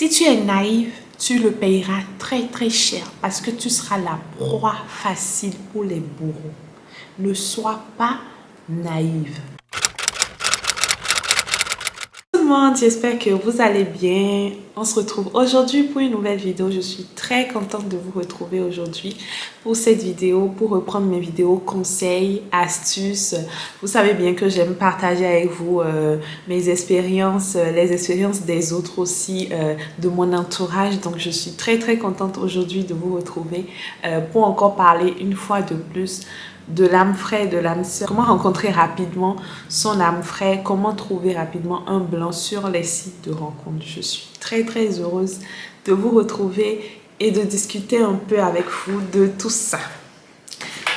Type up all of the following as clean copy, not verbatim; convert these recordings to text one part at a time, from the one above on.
Si tu es naïve, tu le payeras très très cher parce que tu seras la proie facile pour les bourreaux. Ne sois pas naïve. Tout le monde, j'espère que vous allez bien. On se retrouve aujourd'hui pour une nouvelle vidéo. Je suis très contente de vous retrouver aujourd'hui pour cette vidéo, pour reprendre mes vidéos conseils, astuces. Vous savez bien que j'aime partager avec vous mes expériences, les expériences des autres aussi, de mon entourage. Donc je suis très très contente aujourd'hui de vous retrouver pour encore parler une fois de plus de l'âme frère et de l'âme sœur. Comment rencontrer rapidement son âme frère, comment trouver rapidement un blanc sur les sites de rencontre. Je suis très très heureuse de vous retrouver et de discuter un peu avec vous de tout ça.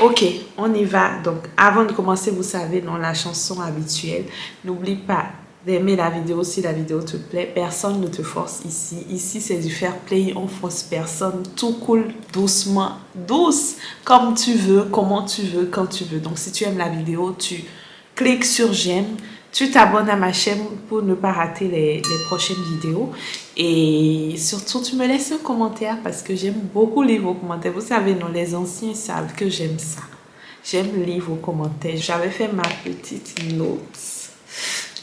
Ok, on y va. Donc avant de commencer, vous savez, dans la chanson habituelle, n'oublie pas d'aimer la vidéo si la vidéo te plaît. Personne ne te force ici. Ici, c'est du fair play. On force personne. Tout coule doucement. Douce. Comme tu veux, comment tu veux, quand tu veux. Donc, si tu aimes la vidéo, tu cliques sur j'aime. Tu t'abonnes à ma chaîne pour ne pas rater les prochaines vidéos. Et surtout, tu me laisses un commentaire parce que j'aime beaucoup lire vos commentaires. Vous savez, non, les anciens savent que j'aime ça. J'aime lire vos commentaires. J'avais fait ma petite note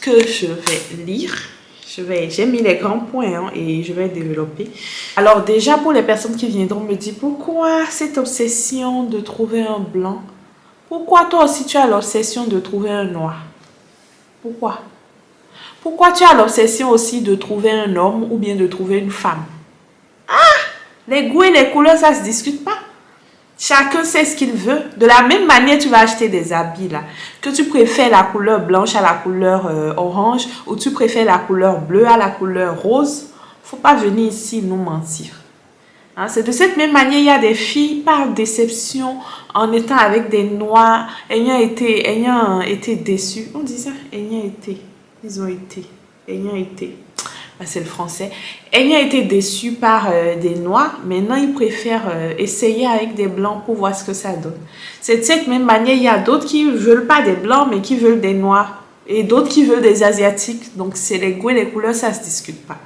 que je vais lire. J'ai mis les grands points et je vais développer. Alors déjà, pour les personnes qui viendront me dire pourquoi cette obsession de trouver un blanc? Pourquoi toi aussi tu as l'obsession de trouver un noir? Pourquoi? Pourquoi tu as l'obsession aussi de trouver un homme ou bien de trouver une femme? Ah! Les goûts et les couleurs, ça se discute pas. Chacun sait ce qu'il veut. De la même manière, tu vas acheter des habits là. Que tu préfères la couleur blanche à la couleur orange ou tu préfères la couleur bleue à la couleur rose. Faut pas venir ici nous mentir. Hein, c'est de cette même manière, il y a des filles par déception en étant avec des noirs, ayant été déçues. On dit ça? Ayant été. C'est le français. Ayant été déçu par des noirs, maintenant ils préfèrent essayer avec des blancs pour voir ce que ça donne. C'est de cette même manière, il y a d'autres qui ne veulent pas des blancs, mais qui veulent des noirs. Et d'autres qui veulent des asiatiques. Donc c'est les goûts et les couleurs, ça ne se discute pas.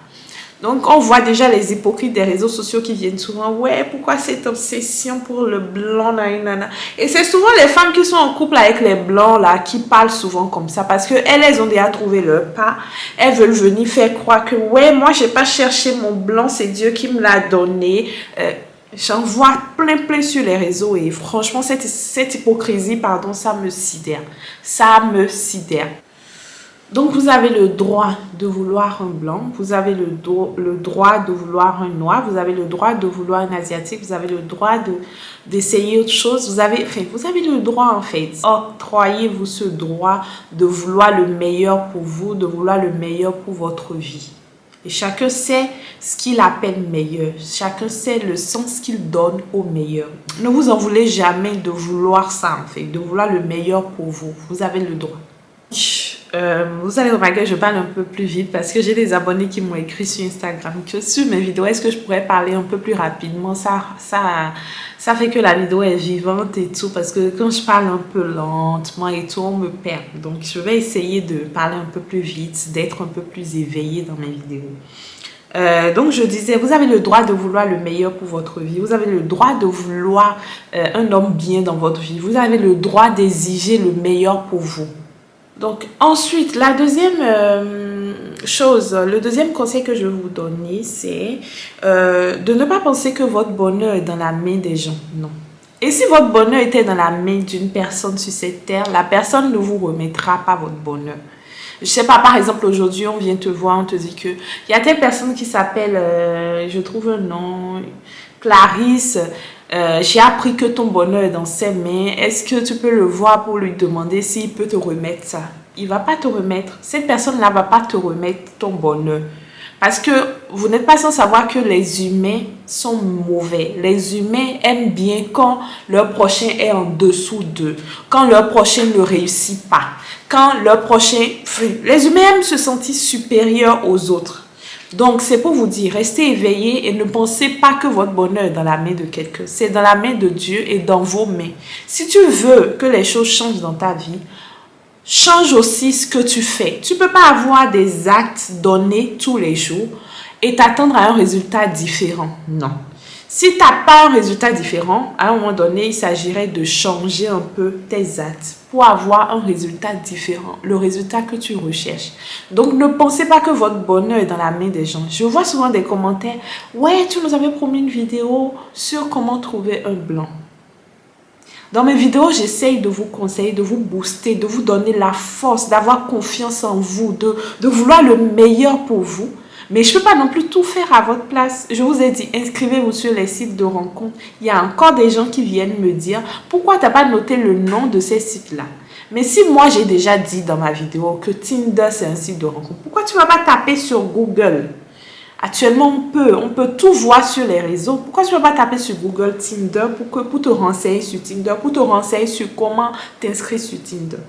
Donc on voit déjà les hypocrites des réseaux sociaux qui viennent souvent. Ouais, pourquoi cette obsession pour le blanc, nanana. Et c'est souvent les femmes qui sont en couple avec les blancs là qui parlent souvent comme ça parce que elles ont déjà trouvé leur pas. Elles veulent venir faire croire que ouais, moi j'ai pas cherché mon blanc, c'est Dieu qui me l'a donné. J'en vois plein sur les réseaux et franchement cette hypocrisie, pardon, ça me sidère. Ça me sidère. Donc, vous avez le droit de vouloir un blanc, vous avez le droit de vouloir un noir, vous avez le droit de vouloir un asiatique, vous avez le droit d'essayer autre chose, vous avez le droit en fait. Octroyez-vous ce droit de vouloir le meilleur pour vous, de vouloir le meilleur pour votre vie. Et chacun sait ce qu'il appelle meilleur, chacun sait le sens qu'il donne au meilleur. Ne vous en voulez jamais de vouloir ça en fait, de vouloir le meilleur pour vous, vous avez le droit. Vous allez remarquer que je parle un peu plus vite parce que j'ai des abonnés qui m'ont écrit sur Instagram que sur mes vidéos, est-ce que je pourrais parler un peu plus rapidement? Ça fait que la vidéo est vivante et tout parce que quand je parle un peu lentement et tout, on me perd. Donc, je vais essayer de parler un peu plus vite, d'être un peu plus éveillée dans mes vidéos. Donc, je disais, vous avez le droit de vouloir le meilleur pour votre vie. Vous avez le droit de vouloir un homme bien dans votre vie. Vous avez le droit d'exiger le meilleur pour vous. Donc, ensuite, la deuxième chose, le deuxième conseil que je vais vous donner, c'est de ne pas penser que votre bonheur est dans la main des gens. Non. Et si votre bonheur était dans la main d'une personne sur cette terre, la personne ne vous remettra pas votre bonheur. Je sais pas, par exemple, aujourd'hui, on vient te voir, on te dit que il y a telle personne qui s'appelle, je trouve un nom, Clarisse. J'ai appris que ton bonheur est dans ses mains. Est-ce que tu peux le voir pour lui demander s'il peut te remettre ça? Il va pas te remettre. Cette personne-là va pas te remettre ton bonheur. Parce que vous n'êtes pas sans savoir que les humains sont mauvais. Les humains aiment bien quand leur prochain est en dessous d'eux. Quand leur prochain ne réussit pas. Quand leur prochain... Les humains aiment se sentir supérieurs aux autres. Donc, c'est pour vous dire, restez éveillés et ne pensez pas que votre bonheur est dans la main de quelqu'un. C'est dans la main de Dieu et dans vos mains. Si tu veux que les choses changent dans ta vie, change aussi ce que tu fais. Tu ne peux pas avoir des actes donnés tous les jours et t'attendre à un résultat différent. Non. Si tu n'as pas un résultat différent, à un moment donné, il s'agirait de changer un peu tes actes pour avoir un résultat différent, le résultat que tu recherches. Donc, ne pensez pas que votre bonheur est dans la main des gens. Je vois souvent des commentaires, « Ouais, tu nous avais promis une vidéo sur comment trouver un blanc. » Dans mes vidéos, j'essaye de vous conseiller, de vous booster, de vous donner la force, d'avoir confiance en vous, de vouloir le meilleur pour vous. Mais je ne peux pas non plus tout faire à votre place. Je vous ai dit, inscrivez-vous sur les sites de rencontres. Il y a encore des gens qui viennent me dire, pourquoi tu n'as pas noté le nom de ces sites-là? Mais si moi, j'ai déjà dit dans ma vidéo que Tinder, c'est un site de rencontre, pourquoi tu ne vas pas taper sur Google? Actuellement, on peut tout voir sur les réseaux. Pourquoi tu ne vas pas taper sur Google Tinder pour te renseigner sur Tinder, pour te renseigner sur comment t'inscrire sur Tinder?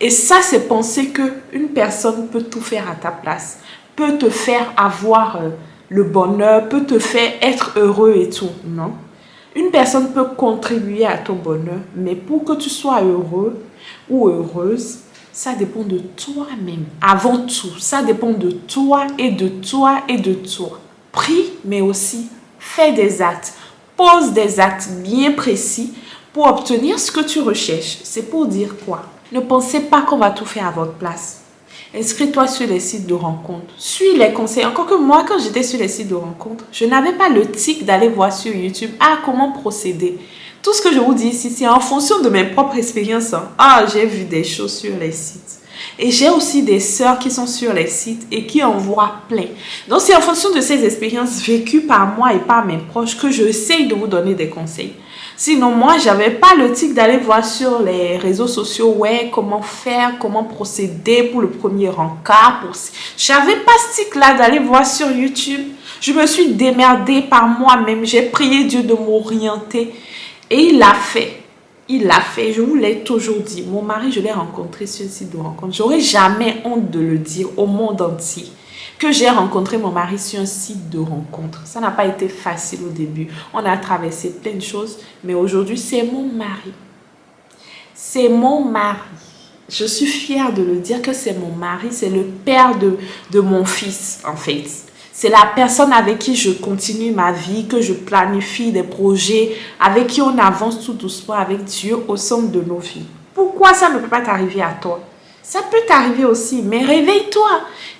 Et ça, c'est penser qu'une personne peut tout faire à ta place, peut te faire avoir le bonheur, peut te faire être heureux et tout. Non. Une personne peut contribuer à ton bonheur, mais pour que tu sois heureux ou heureuse, ça dépend de toi-même. Avant tout, ça dépend de toi et de toi et de toi. Prie, mais aussi fais des actes. Pose des actes bien précis pour obtenir ce que tu recherches. C'est pour dire quoi? Ne pensez pas qu'on va tout faire à votre place. Inscris-toi sur les sites de rencontres. Suis les conseils. Encore que moi, quand j'étais sur les sites de rencontres, je n'avais pas le tic d'aller voir sur YouTube comment procéder. Tout ce que je vous dis ici, c'est en fonction de mes propres expériences. J'ai vu des choses sur les sites. Et j'ai aussi des sœurs qui sont sur les sites et qui en voient plein. Donc, c'est en fonction de ces expériences vécues par moi et par mes proches que j'essaye de vous donner des conseils. Sinon, moi, j'avais pas le tic d'aller voir sur les réseaux sociaux, comment faire, comment procéder pour le premier encart. J'avais pas ce tic-là d'aller voir sur YouTube. Je me suis démerdée par moi-même. J'ai prié Dieu de m'orienter. Et il l'a fait. Il l'a fait. Je vous l'ai toujours dit. Mon mari, je l'ai rencontré sur le site de rencontre. J'aurais jamais honte de le dire au monde entier que j'ai rencontré mon mari sur un site de rencontre. Ça n'a pas été facile au début. On a traversé plein de choses. Mais aujourd'hui, c'est mon mari. C'est mon mari. Je suis fière de le dire que c'est mon mari. C'est le père de mon fils, en fait. C'est la personne avec qui je continue ma vie, que je planifie des projets, avec qui on avance tout doucement avec Dieu au centre de nos vies. Pourquoi ça ne peut pas t'arriver à toi? Ça peut t'arriver aussi, mais réveille-toi.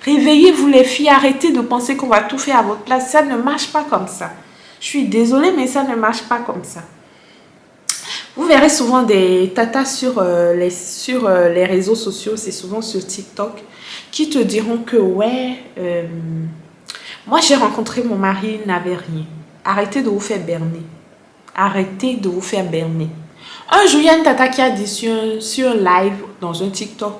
Réveillez-vous les filles, arrêtez de penser qu'on va tout faire à votre place. Ça ne marche pas comme ça. Je suis désolée, mais ça ne marche pas comme ça. Vous verrez souvent des tatas sur les réseaux sociaux, c'est souvent sur TikTok, qui te diront que moi, j'ai rencontré mon mari, il n'avait rien. Arrêtez de vous faire berner. Arrêtez de vous faire berner. Un jour, il y a une tata qui a dit sur live, dans un TikTok,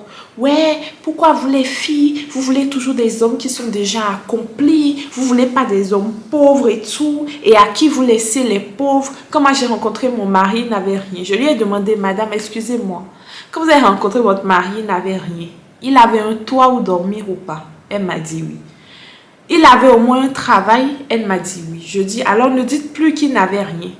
pourquoi vous les filles, vous voulez toujours des hommes qui sont déjà accomplis, vous voulez pas des hommes pauvres et tout, et à qui vous laissez les pauvres. Quand moi j'ai rencontré mon mari, il n'avait rien. Je lui ai demandé, madame, excusez-moi, quand vous avez rencontré votre mari, il n'avait rien. Il avait un toit où dormir ou pas? Elle m'a dit oui. Il avait au moins un travail? Elle m'a dit oui. Je dis, alors ne dites plus qu'il n'avait rien.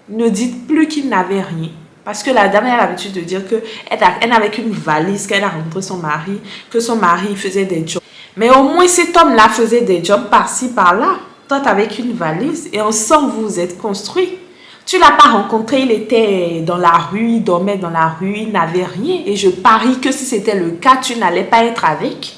Ne dites plus qu'il n'avait rien. Parce que la dame a l'habitude de dire qu'elle n'avait qu'une valise, qu'elle a rencontré son mari, que son mari faisait des jobs. Mais au moins cet homme-là faisait des jobs par-ci, par-là. Toi, tu avais qu'une valise et ensemble, vous vous êtes construits. Tu ne l'as pas rencontré, il était dans la rue, il dormait dans la rue, il n'avait rien. Et je parie que si c'était le cas, tu n'allais pas être avec.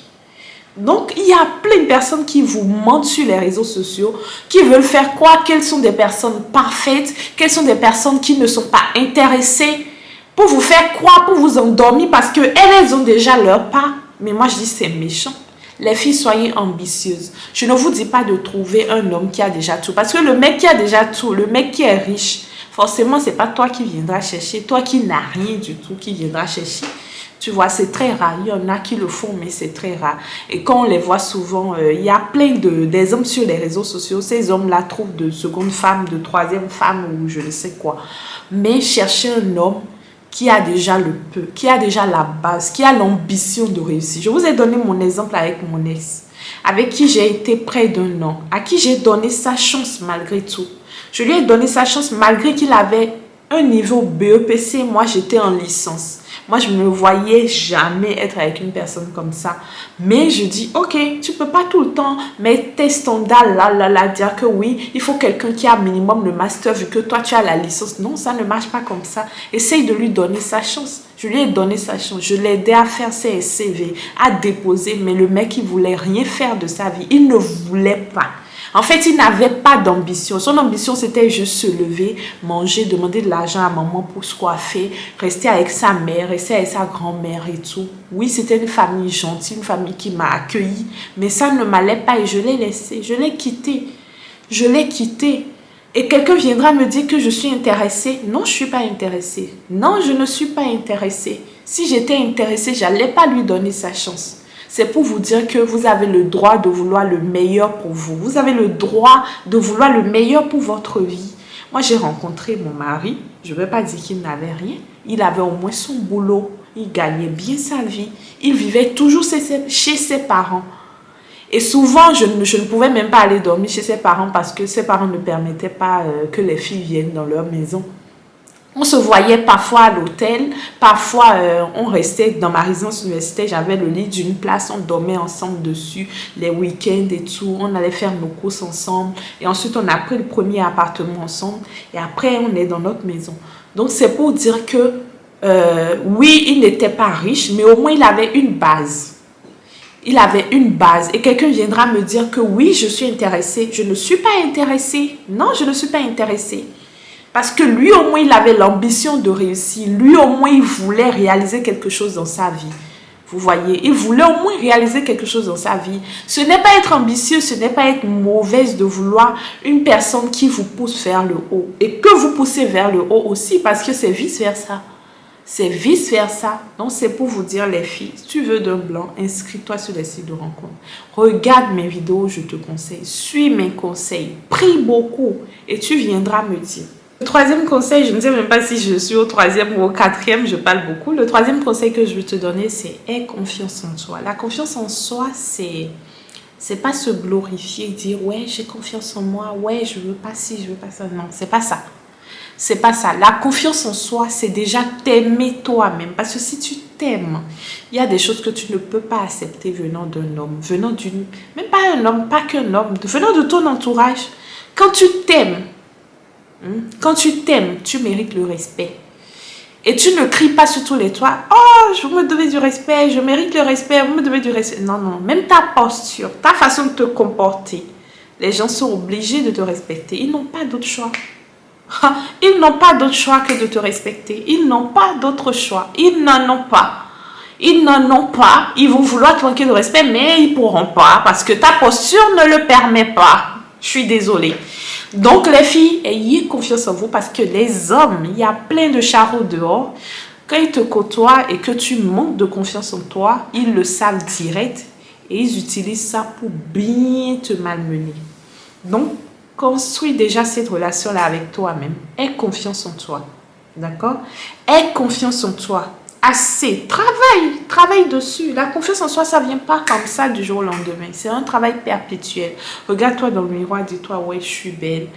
Donc, il y a plein de personnes qui vous mentent sur les réseaux sociaux, qui veulent faire croire qu'elles sont des personnes parfaites, qu'elles sont des personnes qui ne sont pas intéressées, pour vous faire croire, pour vous endormir, parce qu'elles ont déjà leur part. Mais moi, je dis c'est méchant. Les filles, soyez ambitieuses. Je ne vous dis pas de trouver un homme qui a déjà tout, parce que le mec qui a déjà tout, le mec qui est riche, forcément, ce n'est pas toi qui viendras chercher, toi qui n'as rien du tout qui viendra chercher. Tu vois, c'est très rare. Il y en a qui le font, mais c'est très rare. Et quand on les voit souvent, il y a plein des hommes sur les réseaux sociaux. Ces hommes-là trouvent de seconde femme, de troisième femme ou je ne sais quoi. Mais cherchez un homme qui a déjà le peu, qui a déjà la base, qui a l'ambition de réussir. Je vous ai donné mon exemple avec mon ex, avec qui j'ai été près d'un an, à qui j'ai donné sa chance malgré tout. Je lui ai donné sa chance malgré qu'il avait un niveau BEPC. Moi, j'étais en licence. Moi, je ne me voyais jamais être avec une personne comme ça. Mais je dis, ok, tu peux pas tout le temps mettre tes standards là, dire que oui, il faut quelqu'un qui a minimum le master vu que toi, tu as la licence. Non, ça ne marche pas comme ça. Essaye de lui donner sa chance. Je lui ai donné sa chance. Je l'ai aidé à faire ses CV, à déposer. Mais le mec, il voulait rien faire de sa vie. Il ne voulait pas. En fait, il n'avait pas d'ambition. Son ambition, c'était juste se lever, manger, demander de l'argent à maman pour se coiffer, rester avec sa mère, rester avec sa grand-mère et tout. Oui, c'était une famille gentille, une famille qui m'a accueillie. Mais ça ne m'allait pas et je l'ai laissé. Je l'ai quitté. Je l'ai quitté. Et quelqu'un viendra me dire que je suis intéressée. Non, je ne suis pas intéressée. Non, je ne suis pas intéressée. Si j'étais intéressée, je n'allais pas lui donner sa chance. C'est pour vous dire que vous avez le droit de vouloir le meilleur pour vous. Vous avez le droit de vouloir le meilleur pour votre vie. Moi, j'ai rencontré mon mari. Je ne vais pas dire qu'il n'avait rien. Il avait au moins son boulot. Il gagnait bien sa vie. Il vivait toujours chez ses parents. Et souvent, je ne pouvais même pas aller dormir chez ses parents parce que ses parents ne permettaient pas que les filles viennent dans leur maison. On se voyait parfois à l'hôtel, parfois on restait dans ma résidence universitaire, j'avais le lit d'une place, on dormait ensemble dessus les week-ends et tout, on allait faire nos courses ensemble et ensuite on a pris le premier appartement ensemble et après on est dans notre maison. Donc c'est pour dire que oui, il n'était pas riche, mais au moins il avait une base. Il avait une base et quelqu'un viendra me dire que oui, je suis intéressée. Je ne suis pas intéressée. Non, je ne suis pas intéressée. Parce que lui, au moins, il avait l'ambition de réussir. Lui, au moins, il voulait réaliser quelque chose dans sa vie. Vous voyez, il voulait au moins réaliser quelque chose dans sa vie. Ce n'est pas être ambitieux, ce n'est pas être mauvaise de vouloir une personne qui vous pousse vers le haut. Et que vous poussez vers le haut aussi, parce que c'est vice-versa. C'est vice-versa. Donc, c'est pour vous dire, les filles, si tu veux d'un blanc, inscris-toi sur les sites de rencontre. Regarde mes vidéos, je te conseille. Suis mes conseils. Prie beaucoup et tu viendras me dire. Le troisième conseil, je ne sais même pas si je suis au troisième ou au quatrième, je parle beaucoup. Le troisième conseil que je veux te donner, c'est aie confiance en toi. La confiance en soi, c'est pas se glorifier, dire ouais, j'ai confiance en moi, ouais, je veux pas ci, je veux pas ça. Non, c'est pas ça. C'est pas ça. La confiance en soi, c'est déjà t'aimer toi-même. Parce que si tu t'aimes, il y a des choses que tu ne peux pas accepter venant d'un homme, venant d'une, même pas un homme, pas qu'un homme, venant de ton entourage. Quand tu t'aimes, tu mérites le respect. Et tu ne cries pas sur tous les toits. Oh, je me devais du respect, je mérite le respect, vous me devez du respect. Non, non, même ta posture, ta façon de te comporter, les gens sont obligés de te respecter. Ils n'ont pas d'autre choix. Ils n'ont pas d'autre choix que de te respecter. Ils n'ont pas d'autre choix. Ils n'en ont pas. Ils n'en ont pas. Ils vont vouloir te manquer de respect, mais ils ne pourront pas parce que ta posture ne le permet pas. Je suis désolée. Donc les filles, ayez confiance en vous parce que les hommes, il y a plein de charros dehors. Quand ils te côtoient et que tu manques de confiance en toi, ils le savent direct et ils utilisent ça pour bien te malmener. Donc, construis déjà cette relation-là avec toi-même. Aie confiance en toi. D'accord? Aie confiance en toi. Assez. Travaille dessus. La confiance en soi, ça ne vient pas comme ça du jour au lendemain. C'est un travail perpétuel. Regarde-toi dans le miroir, dis-toi, ouais, je suis belle.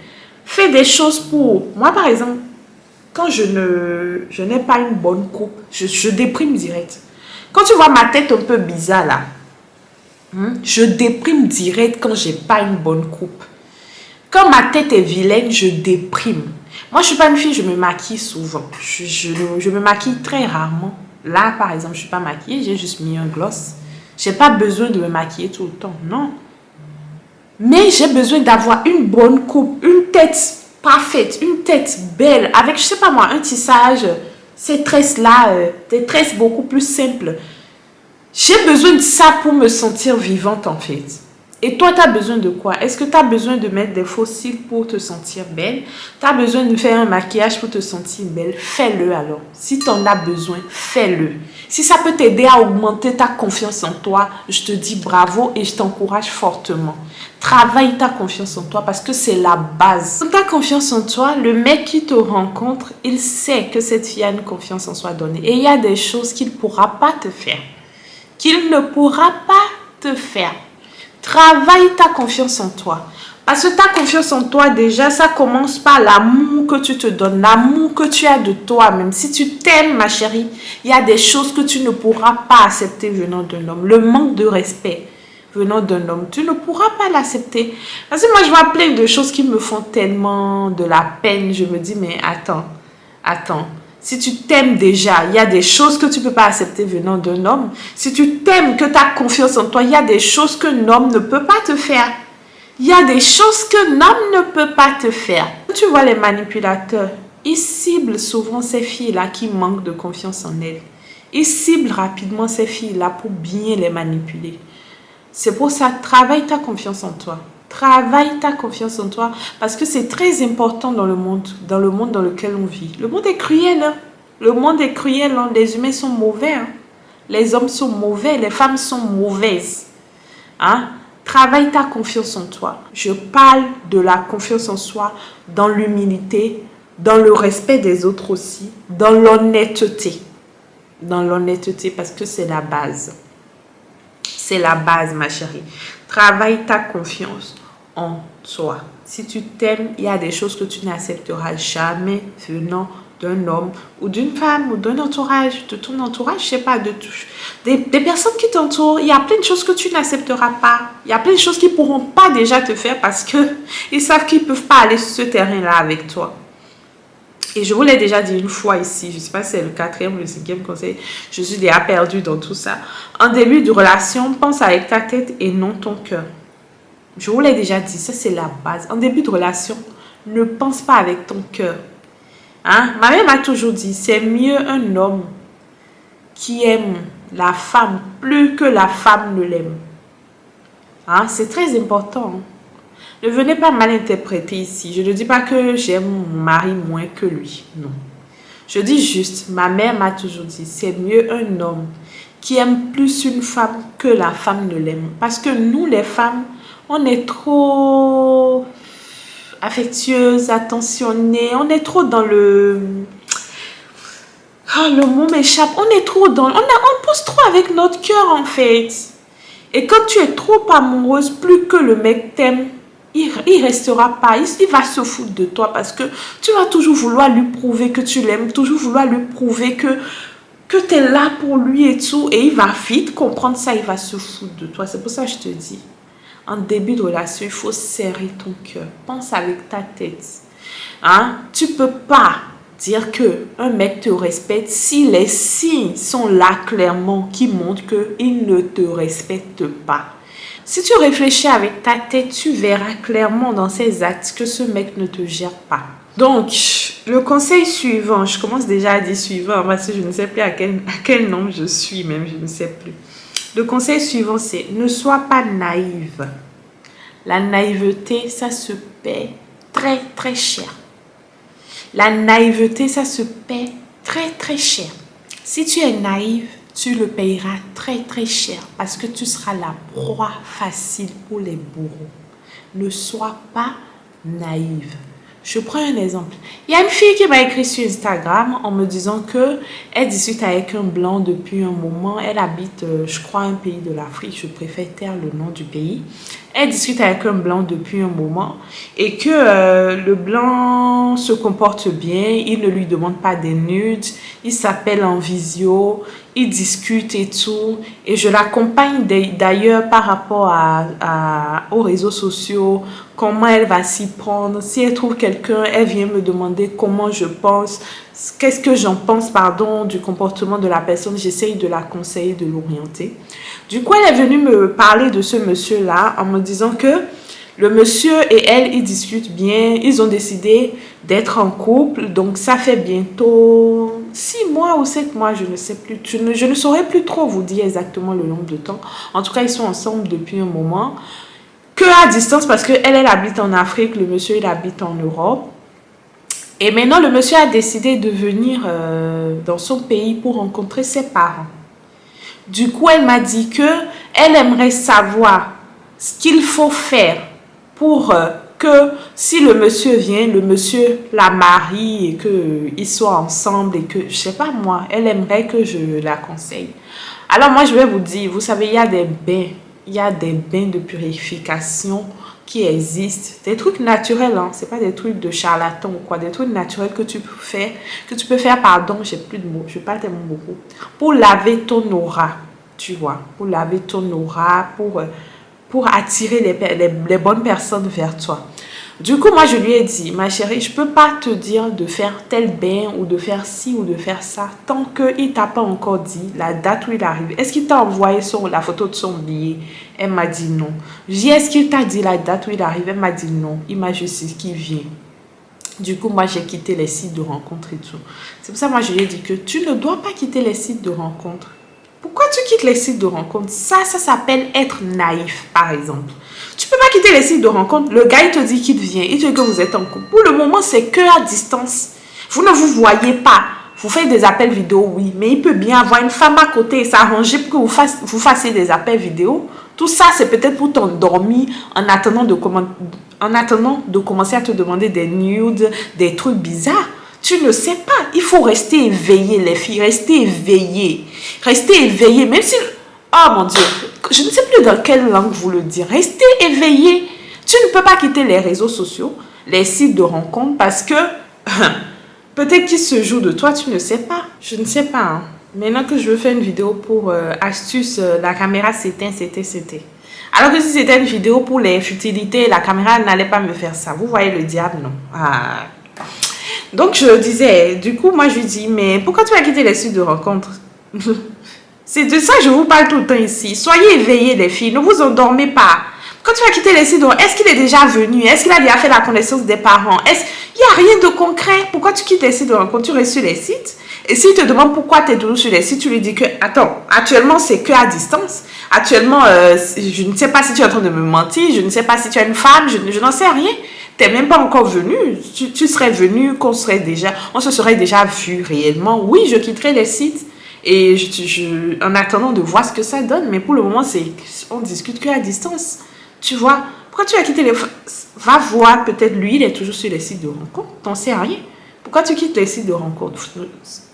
Fais des choses pour... Moi, par exemple, quand je n'ai pas une bonne coupe, je déprime direct. Quand tu vois ma tête un peu bizarre là, je déprime direct quand j'ai pas une bonne coupe. Quand ma tête est vilaine, je déprime. Moi, je ne suis pas une fille, je me maquille souvent. Je me maquille très rarement. Là, par exemple, je ne suis pas maquillée, j'ai juste mis un gloss. Je n'ai pas besoin de me maquiller tout le temps, non. Mais j'ai besoin d'avoir une bonne coupe, une tête parfaite, une tête belle, avec, je ne sais pas moi, un tissage, ces tresses-là, des tresses beaucoup plus simples. J'ai besoin de ça pour me sentir vivante, en fait. Et toi, tu as besoin de quoi? Est-ce que tu as besoin de mettre des faux cils pour te sentir belle? Tu as besoin de faire un maquillage pour te sentir belle? Fais-le alors. Si tu en as besoin, fais-le. Si ça peut t'aider à augmenter ta confiance en toi, je te dis bravo et je t'encourage fortement. Travaille ta confiance en toi parce que c'est la base. Dans ta confiance en toi, le mec qui te rencontre, il sait que cette fille a une confiance en soi donnée. Et il y a des choses qu'il ne pourra pas te faire. Qu'il ne pourra pas te faire. Travaille ta confiance en toi. Parce que ta confiance en toi, déjà, ça commence par l'amour que tu te donnes, l'amour que tu as de toi-même. Si tu t'aimes, ma chérie, il y a des choses que tu ne pourras pas accepter venant d'un homme. Le manque de respect venant d'un homme, tu ne pourras pas l'accepter. Parce que moi, je vois plein de choses qui me font tellement de la peine. Je me dis, mais attends. Si tu t'aimes déjà, il y a des choses que tu ne peux pas accepter venant d'un homme. Si tu t'aimes, que tu as confiance en toi, il y a des choses qu'un homme ne peut pas te faire. Il y a des choses qu'un homme ne peut pas te faire. Tu vois les manipulateurs, ils ciblent souvent ces filles-là qui manquent de confiance en elles. Ils ciblent rapidement ces filles-là pour bien les manipuler. C'est pour ça, travaille ta confiance en toi. Travaille ta confiance en toi parce que c'est très important dans le monde dans lequel on vit. Le monde est cruel. Hein? Le monde est cruel. Hein? Les humains sont mauvais. Hein? Les hommes sont mauvais. Les femmes sont mauvaises. Hein? Travaille ta confiance en toi. Je parle de la confiance en soi dans l'humilité, dans le respect des autres aussi, dans l'honnêteté. Dans l'honnêteté parce que c'est la base. C'est la base, ma chérie. Travaille ta confiance en toi. Si tu t'aimes, il y a des choses que tu n'accepteras jamais venant d'un homme ou d'une femme ou d'un entourage, de ton entourage, je sais pas, des personnes qui t'entourent. Il y a plein de choses que tu n'accepteras pas. Il y a plein de choses qu'ils ne pourront pas déjà te faire parce qu'ils savent qu'ils ne peuvent pas aller sur ce terrain-là avec toi. Et je vous l'ai déjà dit une fois ici, je ne sais pas si c'est le 4e ou le 5e conseil, je suis déjà perdue dans tout ça. En début de relation, pense avec ta tête et non ton cœur. Je vous l'ai déjà dit, ça c'est la base. En début de relation, ne pense pas avec ton cœur. Hein? Ma mère m'a toujours dit, c'est mieux un homme qui aime la femme plus que la femme ne l'aime. Hein? C'est très important. Hein? Ne venez pas mal interpréter ici. Je ne dis pas que j'aime mon mari moins que lui. Non. Je dis juste, ma mère m'a toujours dit, c'est mieux un homme qui aime plus une femme que la femme ne l'aime. Parce que nous, les femmes, on est trop affectueuses, attentionnées. On est trop dans le... Oh, le mot m'échappe. On est trop dans... On pousse trop avec notre cœur, en fait. Et quand tu es trop amoureuse, plus que le mec t'aime, il restera pas, il va se foutre de toi parce que tu vas toujours vouloir lui prouver que tu l'aimes, toujours vouloir lui prouver que tu es là pour lui et tout. Et il va vite comprendre ça, il va se foutre de toi. C'est pour ça que je te dis, en début de relation, il faut serrer ton cœur. Pense avec ta tête. Hein? Tu peux pas dire qu'un mec te respecte si les signes sont là clairement qui montrent qu'il ne te respecte pas. Si tu réfléchis avec ta tête, tu verras clairement dans ses actes que ce mec ne te gère pas. Donc, le conseil suivant, je commence déjà à dire suivant parce que je ne sais plus à quel nombre je suis même, je ne sais plus. Le conseil suivant, c'est ne sois pas naïve. La naïveté, ça se paie très très cher. La naïveté, ça se paie très très cher. Si tu es naïve, tu le payeras très très cher parce que tu seras la proie facile pour les bourreaux. Ne sois pas naïve. Je prends un exemple. Il y a une fille qui m'a écrit sur Instagram en me disant qu'elle discute avec un blanc depuis un moment. Elle habite, je crois, un pays de l'Afrique. Je préfère taire le nom du pays. Elle discute avec un blanc depuis un moment et que le blanc se comporte bien. Il ne lui demande pas des nudes. Il s'appelle en visio. Il discute et tout. Et je l'accompagne d'ailleurs par rapport aux réseaux sociaux. Comment elle va s'y prendre. Si elle trouve quelqu'un, elle vient me demander comment je pense. Qu'est-ce que j'en pense, pardon, du comportement de la personne. J'essaye de la conseiller, de l'orienter. Du coup, elle est venue me parler de ce monsieur-là en me disant que le monsieur et elle, ils discutent bien. Ils ont décidé d'être en couple. Donc, ça fait bientôt 6 mois ou 7 mois, je ne sais plus. Je ne saurais plus trop vous dire exactement le nombre de temps. En tout cas, ils sont ensemble depuis un moment. Que à distance parce qu'elle habite en Afrique, le monsieur, il habite en Europe. Et maintenant, le monsieur a décidé de venir dans son pays pour rencontrer ses parents. Du coup, elle m'a dit qu'elle aimerait savoir ce qu'il faut faire pour que si le monsieur vient, le monsieur la marie et qu'ils soient ensemble et que, je sais pas moi, elle aimerait que je la conseille. Alors moi, je vais vous dire, vous savez, il y a des bains de purification qui existent, des trucs naturels, hein, c'est pas des trucs de charlatan ou quoi, des trucs naturels que tu peux faire, pardon, j'ai plus de mots, je parle tellement beaucoup, pour laver ton aura, tu vois, pour laver ton aura, pour attirer les bonnes personnes vers toi. Du coup, moi, je lui ai dit, ma chérie, je peux pas te dire de faire tel bain ou de faire ci ou de faire ça tant qu'il t'a pas encore dit la date où il arrive. Est-ce qu'il t'a envoyé la photo de son billet? Elle m'a dit non. J'ai dit, est-ce qu'il t'a dit la date où il arrive? Elle m'a dit non. Il m'a juste dit qu'il vient. Du coup, moi, j'ai quitté les sites de rencontres et tout. C'est pour ça, moi, je lui ai dit que tu ne dois pas quitter les sites de rencontres. Pourquoi tu quittes les sites de rencontres? Ça s'appelle être naïf, par exemple. Tu peux pas quitter les sites de rencontres. Le gars, il te dit qu'il vient. Il te dit que vous êtes en couple. Pour le moment, c'est que à distance. Vous ne vous voyez pas. Vous faites des appels vidéo, oui. Mais il peut bien avoir une femme à côté et s'arranger pour que vous fassiez des appels vidéo. Tout ça, c'est peut-être pour t'endormir en attendant de commencer à te demander des nudes, des trucs bizarres. Tu ne sais pas. Il faut rester éveillé, les filles. Restez éveillées. Restez éveillées. Même si... Oh mon Dieu. Je ne sais plus dans quelle langue vous le dire. Restez éveillés. Tu ne peux pas quitter les réseaux sociaux, les sites de rencontres parce que peut-être qu'ils se jouent de toi, tu ne sais pas. Je ne sais pas. Hein. Maintenant que je veux faire une vidéo pour astuce, la caméra s'éteint, c'était. Alors que si c'était une vidéo pour les futilités, la caméra n'allait pas me faire ça. Vous voyez le diable, non? Ah. Donc je disais, du coup, moi je lui dis, mais pourquoi tu as quitté les sites de rencontres? C'est de ça que je vous parle tout le temps ici. Soyez éveillés les filles, ne vous endormez pas. Quand tu as quitté les sites, est-ce qu'il est déjà venu? Est-ce qu'il a déjà fait la connaissance des parents? Il n'y a rien de concret. Pourquoi tu quittes les sites de rencontre? Tu restes sur les sites. Et s'il te demande pourquoi tu es toujours sur les sites, tu lui dis que, attends, actuellement c'est que à distance. Actuellement, je ne sais pas si tu es en train de me mentir. Je ne sais pas si tu es une femme. Je n'en sais rien. Tu n'es même pas encore venu. Tu serais venu, on se serait déjà vu réellement. Oui, je quitterai les sites. Et en attendant de voir ce que ça donne. Mais pour le moment, on discute qu'à distance. Tu vois, pourquoi tu as quitté les... Va voir, peut-être lui, il est toujours sur les sites de rencontres. T'en sais rien. Pourquoi tu quittes les sites de rencontres?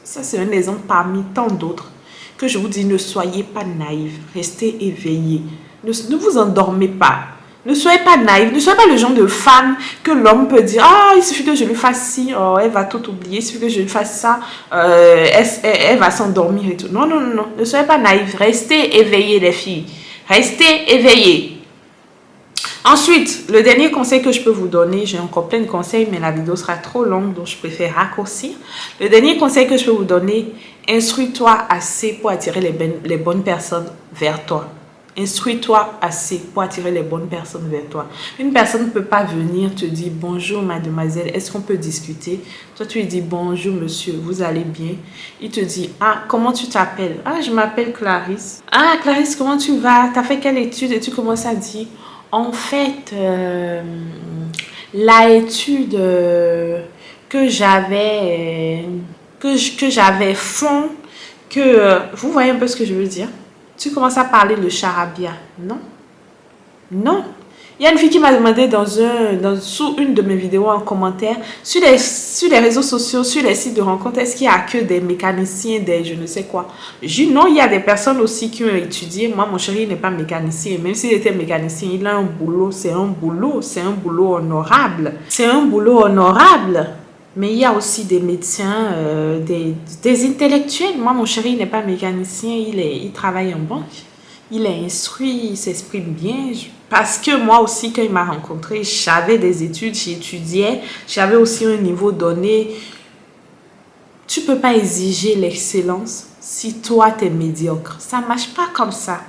Ça, c'est un exemple parmi tant d'autres. Que je vous dis, ne soyez pas naïfs. Restez éveillés. Ne vous endormez pas. Ne soyez pas naïfs. Ne soyez pas le genre de femme que l'homme peut dire, ah, il suffit que je lui fasse ci, oh, elle va tout oublier. Il suffit que je lui fasse ça, elle va s'endormir et tout. Non, non, non, non. Ne soyez pas naïfs. Restez éveillés, les filles. Restez éveillés. Ensuite, le dernier conseil que je peux vous donner, j'ai encore plein de conseils, mais la vidéo sera trop longue, donc je préfère raccourcir. Le dernier conseil que je peux vous donner, instruis-toi assez pour attirer les bonnes personnes vers toi. Instruis-toi assez pour attirer les bonnes personnes vers toi. Une personne ne peut pas venir te dire bonjour mademoiselle, est-ce qu'on peut discuter? Toi tu lui dis bonjour monsieur, vous allez bien? Il te dit ah comment tu t'appelles? Ah je m'appelle Clarisse. Ah Clarisse comment tu vas? T'as fait quelle étude? Et tu commences à dire en fait la étude que j'avais vous voyez un peu ce que je veux dire? Tu commences à parler le charabia. Non. Non. Il y a une fille qui m'a demandé sous une de mes vidéos en commentaire, sur les réseaux sociaux, sur les sites de rencontres, est-ce qu'il n'y a que des mécaniciens, des je ne sais quoi? J'ai dit non, il y a des personnes aussi qui ont étudié. Moi, mon chéri n'est pas mécanicien. Même s'il était mécanicien, il a un boulot. C'est un boulot honorable. C'est un boulot honorable. Mais il y a aussi des médecins, des intellectuels. Moi, mon chéri n'est pas mécanicien, il travaille en banque. Il est instruit, il s'exprime bien. Parce que moi aussi, quand il m'a rencontré, j'avais des études, j'étudiais, j'avais aussi un niveau donné. Tu ne peux pas exiger l'excellence si toi, tu es médiocre. Ça ne marche pas comme ça.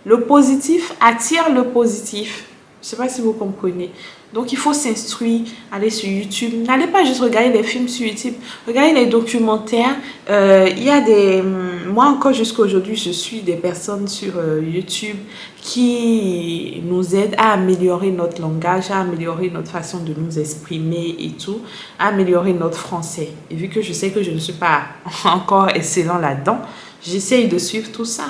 Le positif attire le positif. Je ne sais pas si vous comprenez. Donc, il faut s'instruire, aller sur YouTube. N'allez pas juste regarder des films sur YouTube. Regardez les documentaires. Il y a des... Moi, encore jusqu'à aujourd'hui, je suis des personnes sur YouTube qui nous aident à améliorer notre langage, à améliorer notre façon de nous exprimer et tout, à améliorer notre français. Et vu que je sais que je ne suis pas encore excellent là-dedans, j'essaye de suivre tout ça.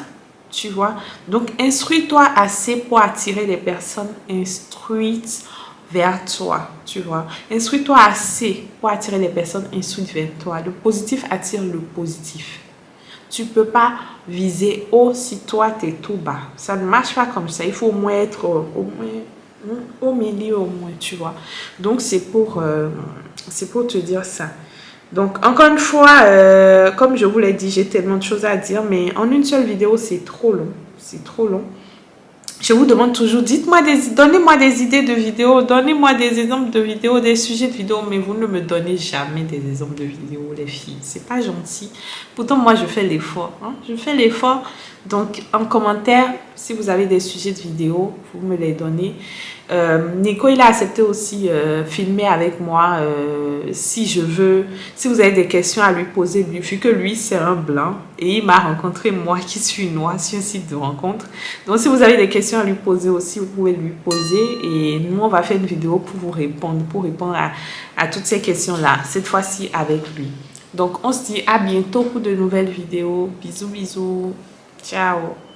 Tu vois? Donc, instruis-toi assez pour attirer les personnes instruites vers toi, tu vois. Instruis-toi assez pour attirer les personnes instruites vers toi. Le positif attire le positif. Tu ne peux pas viser haut si toi, tu es tout bas. Ça ne marche pas comme ça. Il faut au moins être au milieu au moins, tu vois. Donc, c'est pour te dire ça. Donc, encore une fois, comme je vous l'ai dit, j'ai tellement de choses à dire, mais en une seule vidéo, c'est trop long. C'est trop long. Je vous demande toujours, donnez-moi des idées de vidéos, donnez-moi des exemples de vidéos, des sujets de vidéos, mais vous ne me donnez jamais des exemples de vidéos, les filles. C'est pas gentil. Pourtant, moi, je fais l'effort. Hein? Je fais l'effort. Donc, en commentaire, si vous avez des sujets de vidéos, vous me les donnez. Nico, il a accepté aussi filmer avec moi si je veux. Si vous avez des questions à lui poser, vu que lui, c'est un blanc et il m'a rencontré moi qui suis noire sur un site de rencontre. Donc, si vous avez des questions à lui poser aussi, vous pouvez lui poser et nous, on va faire une vidéo pour vous répondre, à toutes ces questions-là, cette fois-ci avec lui. Donc, on se dit à bientôt pour de nouvelles vidéos. Bisous, bisous. Ciao.